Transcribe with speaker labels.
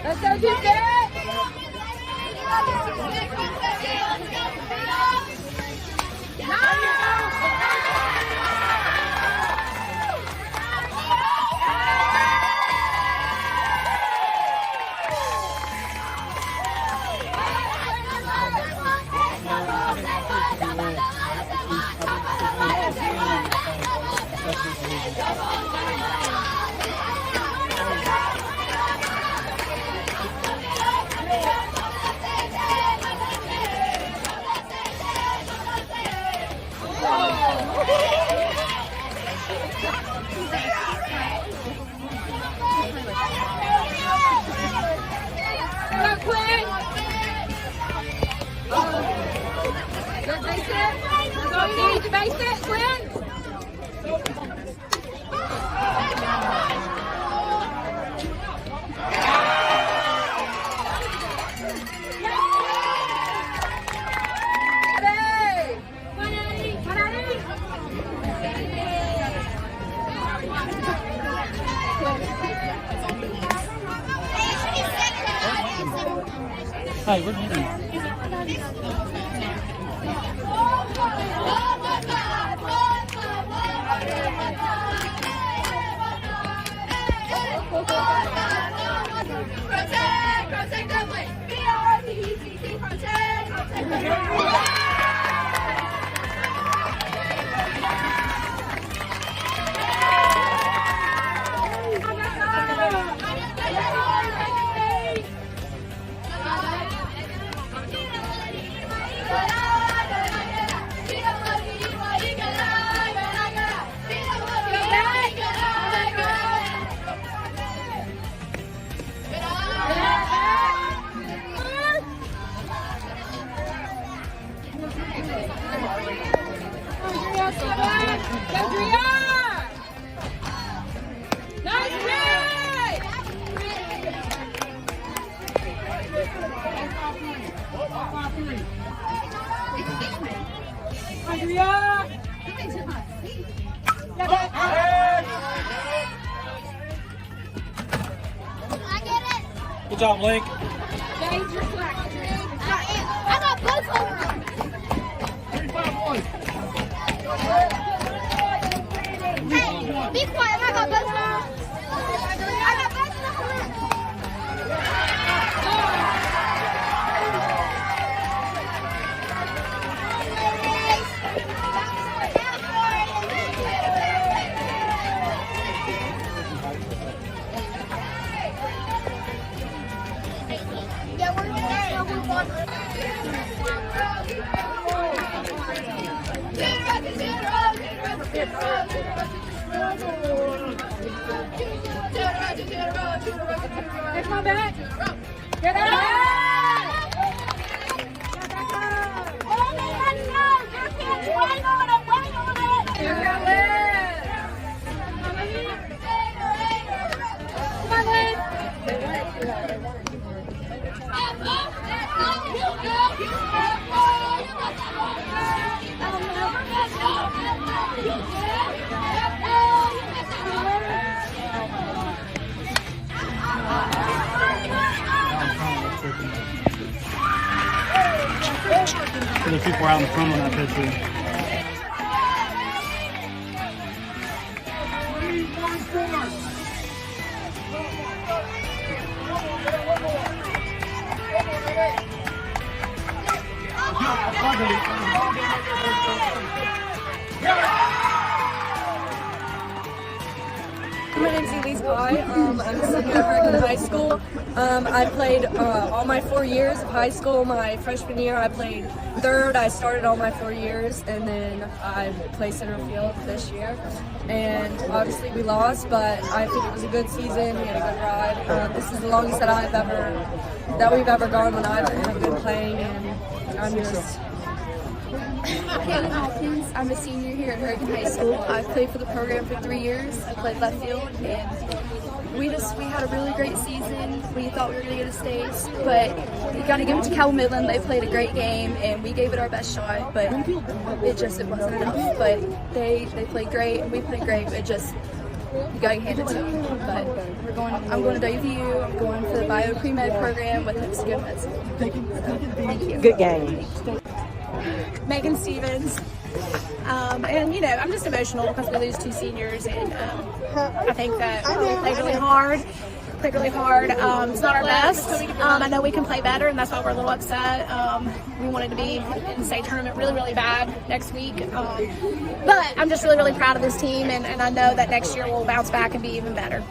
Speaker 1: Let's go, Tuesday!
Speaker 2: Hi, what are you doing? Good job, Link.
Speaker 1: I got both of them.
Speaker 2: 35 points.
Speaker 1: Hey, be quiet. I got both of them. I got both of them. Come on back. Get out.
Speaker 2: The people out in front on that picture.
Speaker 3: My name's Elise Pye. I'm a senior at Hurricane High School. I played all my 4 years of high school. My freshman year, I played third. I started all my 4 years, and then I played center field this year. And obviously we lost, but I think it was a good season. We had a good ride. This is the longest that we've ever gone when I've been playing, and I'm just.
Speaker 4: Caitlin Hawkins. I'm a senior here at Hurricane High School. I've played for the program for 3 years. I played left field, and we had a really great season. We thought we were going to get a state, but we got to give it to Cabell Midland. They played a great game, and we gave it our best shot, but it wasn't enough. But they played great, and we played great. You got to hand it to them. But I'm going to WVU. I'm going for the bio pre-med program with Mexico Med School. Thank you.
Speaker 5: Good game.
Speaker 6: Megan Stevens. And you know, I'm just emotional because we lose 2 seniors, and I think that we played really hard. It's not our best. I know we can play better, and that's why we're a little upset. We wanted to be in the state tournament really, really bad next week. But I'm just really, really proud of this team, and I know that next year we'll bounce back and be even better.